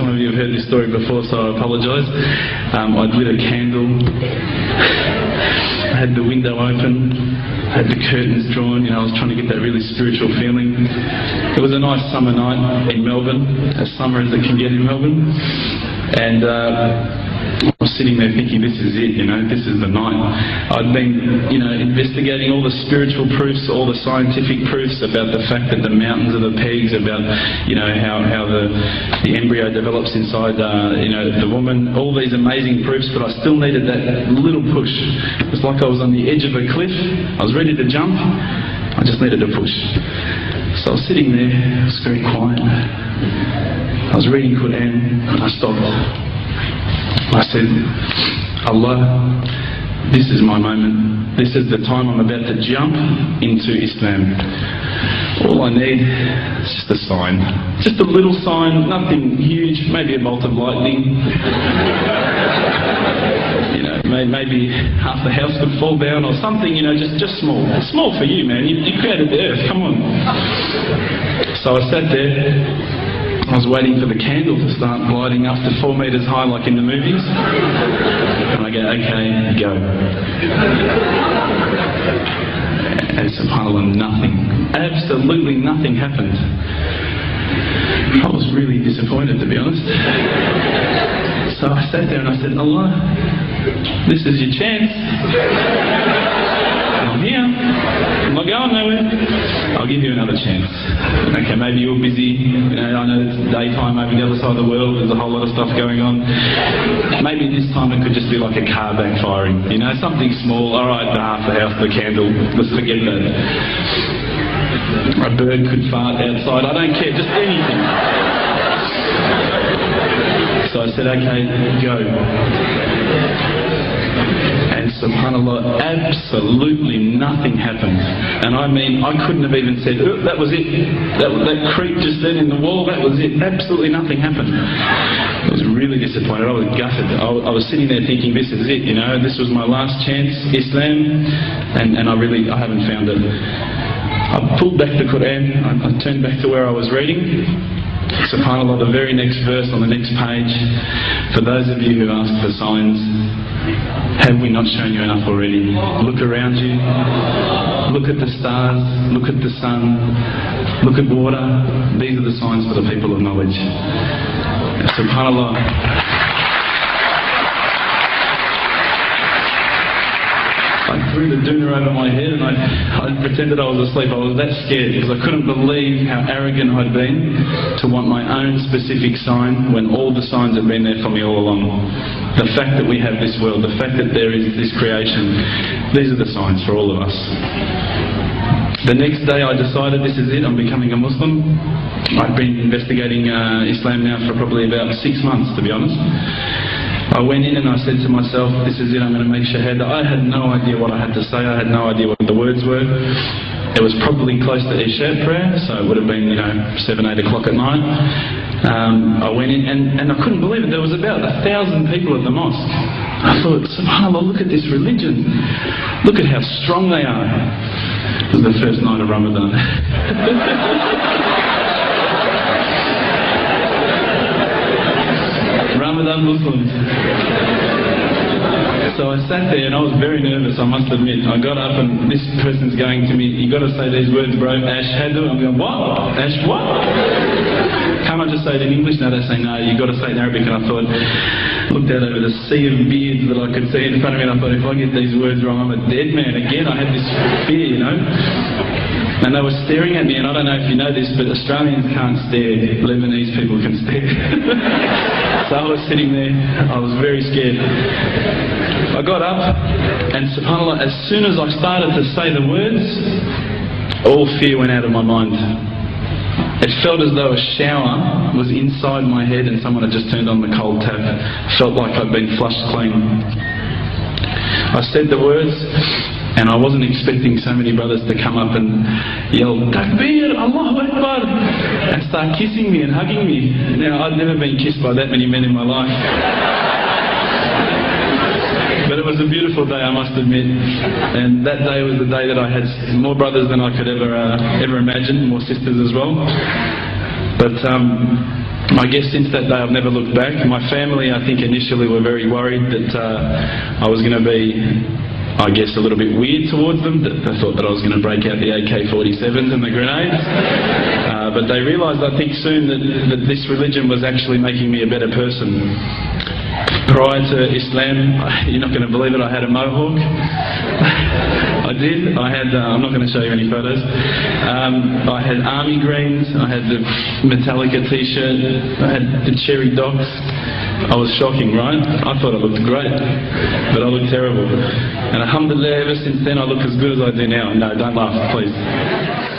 some of you have heard this story before, so I apologise. I'd lit a candle, I had the window open, I had the curtains drawn, I was trying to get that really spiritual feeling. It was a nice summer night in Melbourne, as summer as it can get in Melbourne, and I was sitting there thinking, this is it, this is the night. I'd been, investigating all the spiritual proofs, all the scientific proofs about the fact that the mountains are the pegs, about, how the embryo develops inside, the woman, all these amazing proofs, but I still needed that little push. It was like I was on the edge of a cliff. I was ready to jump. I just needed a push. So I was sitting there, it was very quiet. I was reading Quran, and I stopped. I said, Allah, this is my moment. This is the time I'm about to jump into Islam. All I need is just a sign. Just a little sign, nothing huge, maybe a bolt of lightning. Maybe half the house could fall down or something, just small. Small for you, man. You created the earth, come on. So I sat there. I was waiting for the candle to start gliding up to 4 metres high like in the movies. And I go, okay, go. And subhanAllah, nothing. Absolutely nothing happened. I was really disappointed, to be honest. So I sat there and I said, Allah, this is your chance. I'm here. I'm not going nowhere. I'll give you another chance. Okay, maybe you're busy. I know it's daytime over the other side of the world. There's a whole lot of stuff going on. Maybe this time it could just be like a car backfiring. Something small. All right, half the house, the candle. Let's forget that. A bird could fart outside. I don't care. Just anything. So I said, okay, go. And subhanAllah, absolutely nothing happened. And I mean, I couldn't have even said, oh, that was it. That creak just then in the wall, that was it. Absolutely nothing happened. I was really disappointed. I was gutted. I was sitting there thinking, this is it, this was my last chance, Islam, and I haven't found it. I pulled back the Quran, I turned back to where I was reading. SubhanAllah, the very next verse on the next page, for those of you who ask for signs, have we not shown you enough already? Look around you, look at the stars, look at the sun, look at water. These are the signs for the people of knowledge. SubhanAllah. I threw the doona over my head and I pretended I was asleep. I was that scared because I couldn't believe how arrogant I'd been to want my own specific sign when all the signs had been there for me all along. The fact that we have this world, the fact that there is this creation, these are the signs for all of us. The next day I decided this is it, I'm becoming a Muslim. I'd been investigating Islam now for probably about 6 months, to be honest. I went in and I said to myself, this is it, I'm going to make shahada. I had no idea what I had to say, I had no idea what the words were. It was probably close to Isha prayer, so it would have been, 7, 8 o'clock at night. I went in and I couldn't believe it, there was about 1,000 people at the mosque. I thought, subhanAllah, look at this religion. Look at how strong they are. It was the first night of Ramadan. Ramadan Muslims. So I sat there and I was very nervous, I must admit. I got up and this person's going to me, you got to say these words, bro, Ashhadu. I'm going, what? Ash what? Can't I just say it in English? No, they say no, you got to say it in Arabic. And I thought, looked out over the sea of beards that I could see in front of me and I thought, if I get these words wrong, I'm a dead man again. I had this fear, And they were staring at me, and I don't know if you know this, but Australians can't stare. Lebanese people can stare. So I was sitting there, I was very scared. I got up, and subhanAllah, as soon as I started to say the words, all fear went out of my mind. It felt as though a shower was inside my head and someone had just turned on the cold tap. It felt like I'd been flushed clean. I said the words, and I wasn't expecting so many brothers to come up and yell, Takbir, Allahu Akbar, and start kissing me and hugging me. Now, I'd never been kissed by that many men in my life. But it was a beautiful day, I must admit. And that day was the day that I had more brothers than I could ever imagine, more sisters as well. But I guess since that day I've never looked back. My family, I think, initially were very worried that I was going to be, I guess, a little bit weird towards them. That they thought that I was going to break out the AK-47s and the grenades. But they realised, I think, soon that this religion was actually making me a better person. Prior to Islam, you're not going to believe it, I had a mohawk. I did. I had, I'm not going to show you any photos. I had army greens, I had the Metallica t-shirt, I had the cherry docs. I was shocking, right? I thought I looked great, but I looked terrible. And alhamdulillah, ever since then I look as good as I do now. No, don't laugh, please.